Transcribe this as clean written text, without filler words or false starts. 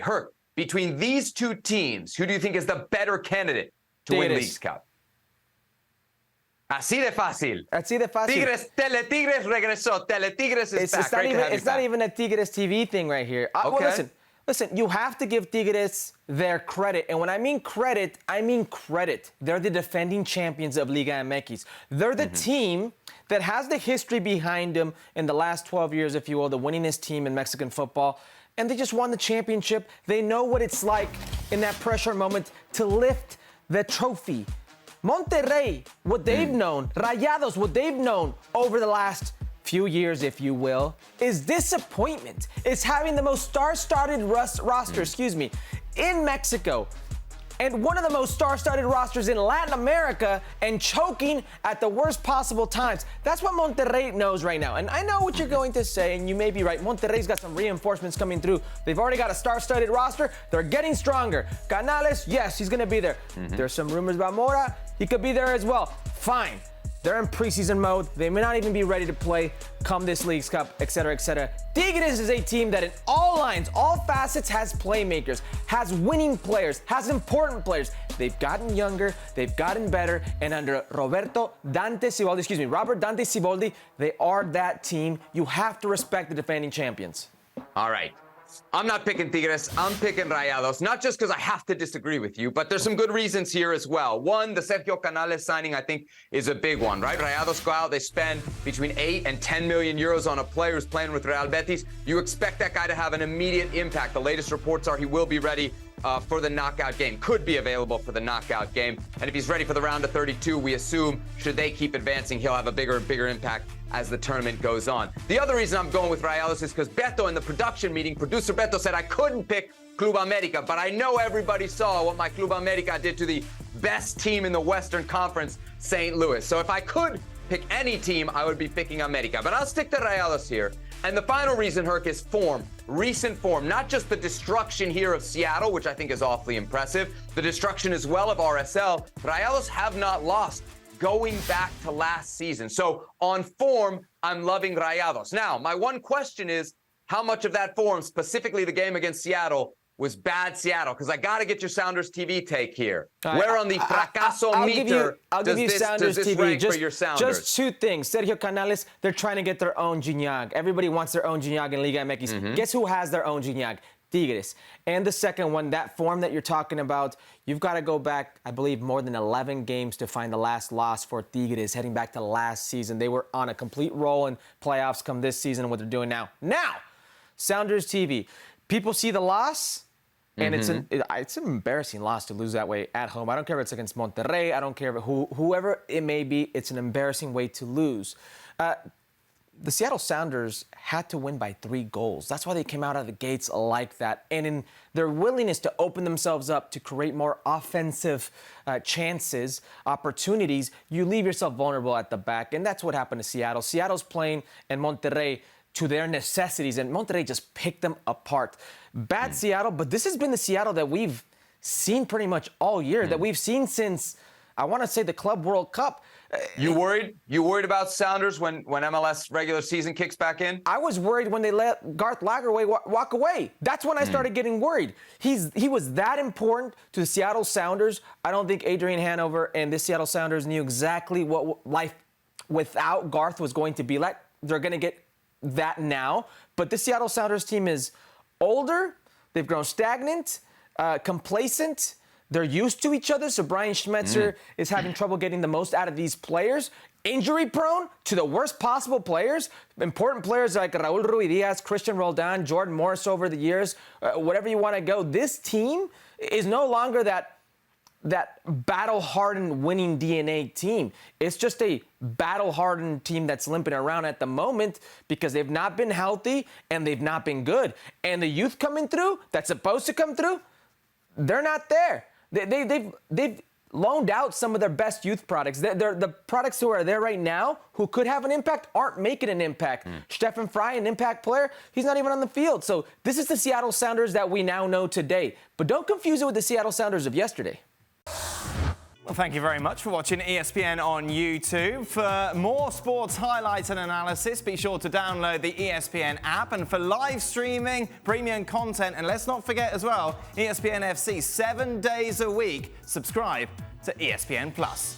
way. Herc, between these two teams, who do you think is the better candidate to win Leagues Cup? Así de fácil. Así de fácil. Teletigres regresó. Teletigres is back. It's not even a Tigres TV thing right here. Okay. Well, listen, you have to give Tigres their credit. And when I mean credit, I mean credit. They're the defending champions of Liga MX. They're the team that has the history behind them in the last 12 years, if you will, the winningest team in Mexican football. And they just won the championship. They know what it's like in that pressure moment to lift the trophy. Monterrey, what they've known, Rayados, what they've known over the last few years, if you will, is disappointment. It's having the most star-studded roster, in Mexico. And one of the most star-studded rosters in Latin America and choking at the worst possible times. That's what Monterrey knows right now. And I know what you're going to say, and you may be right. Monterrey's got some reinforcements coming through. They've already got a star-studded roster. They're getting stronger. Canales, yes, he's going to be there. There's some rumors about Mora. He could be there as well. Fine. They're in preseason mode. They may not even be ready to play come this Leagues Cup, et cetera, et cetera. Tigres is a team that in all lines, all facets, has playmakers, has winning players, has important players. They've gotten younger, they've gotten better, and under Robert Dante Siboldi, they are that team. You have to respect the defending champions. All right. I'm not picking Tigres. I'm picking Rayados, not just because I have to disagree with you, but there's some good reasons here as well. One, the Sergio Canales signing, I think, is a big one, right? Rayados go out, they spend between 8 and 10 million euros on a player who's playing with Real Betis. You expect that guy to have an immediate impact. The latest reports are he will be ready for the knockout game, could be available for the knockout game. And if he's ready for the round of 32, we assume, should they keep advancing, he'll have a bigger and bigger impact as the tournament goes on. The other reason I'm going with Rayados is because Beto in the production meeting, producer Beto said I couldn't pick Club America, but I know everybody saw what my Club America did to the best team in the Western Conference, St. Louis. So if I could pick any team, I would be picking America. But I'll stick to Rayados here. And the final reason, Herc, is form, recent form, not just the destruction here of Seattle, which I think is awfully impressive, the destruction as well of RSL. Rayados have not lost going back to last season. So on form, I'm loving Rayados. Now, my one question is, how much of that form, specifically the game against Seattle, was bad Seattle? Because I got to get your Sounders TV take here. Where on the fracaso meter does this rank for your Sounders? Just two things. Sergio Canales, they're trying to get their own Gignac. Everybody wants their own Gignac in Liga MX. Guess who has their own Gignac? Tigres. And the second one, that form that you're talking about, you've got to go back, I believe, more than 11 games to find the last loss for Tigres, heading back to last season. They were on a complete roll in playoffs come this season and what they're doing now. Now, Sounders TV. People see the loss, and it's an embarrassing loss to lose that way at home. I don't care if it's against Monterrey. I don't care if whoever it may be. It's an embarrassing way to lose. The Seattle Sounders had to win by 3 goals. That's why they came out of the gates like that. And in their willingness to open themselves up to create more offensive chances, opportunities, you leave yourself vulnerable at the back. And that's what happened to Seattle. Seattle's playing and Monterrey to their necessities, and Monterrey just picked them apart. Bad Seattle, but this has been the Seattle that we've seen pretty much all year, that we've seen since, I want to say, the Club World Cup. You worried? You worried about Sounders when MLS regular season kicks back in? I was worried when they let Garth Lagerwey walk away. That's when I started getting worried. He was that important to the Seattle Sounders. I don't think Adrian Hanover and the Seattle Sounders knew exactly what life without Garth was going to be like. They're going to get that now. But the Seattle Sounders team is older. They've grown stagnant, complacent. They're used to each other, so Brian Schmetzer is having trouble getting the most out of these players. Injury prone to the worst possible players. Important players like Raul Ruidiaz, Christian Roldan, Jordan Morris over the years, whatever you want to go. This team is no longer that battle-hardened winning DNA team. It's just a battle-hardened team that's limping around at the moment because they've not been healthy and they've not been good. And the youth coming through, that's supposed to come through, they're not there. They've loaned out some of their best youth products. The products who are there right now who could have an impact aren't making an impact. Stefan Frey, an impact player, he's not even on the field. So this is the Seattle Sounders that we now know today. But don't confuse it with the Seattle Sounders of yesterday. Well, thank you very much for watching ESPN on YouTube. For more sports highlights and analysis, be sure to download the ESPN app. And for live streaming, premium content, and let's not forget as well, ESPN FC 7 days a week. Subscribe to ESPN Plus.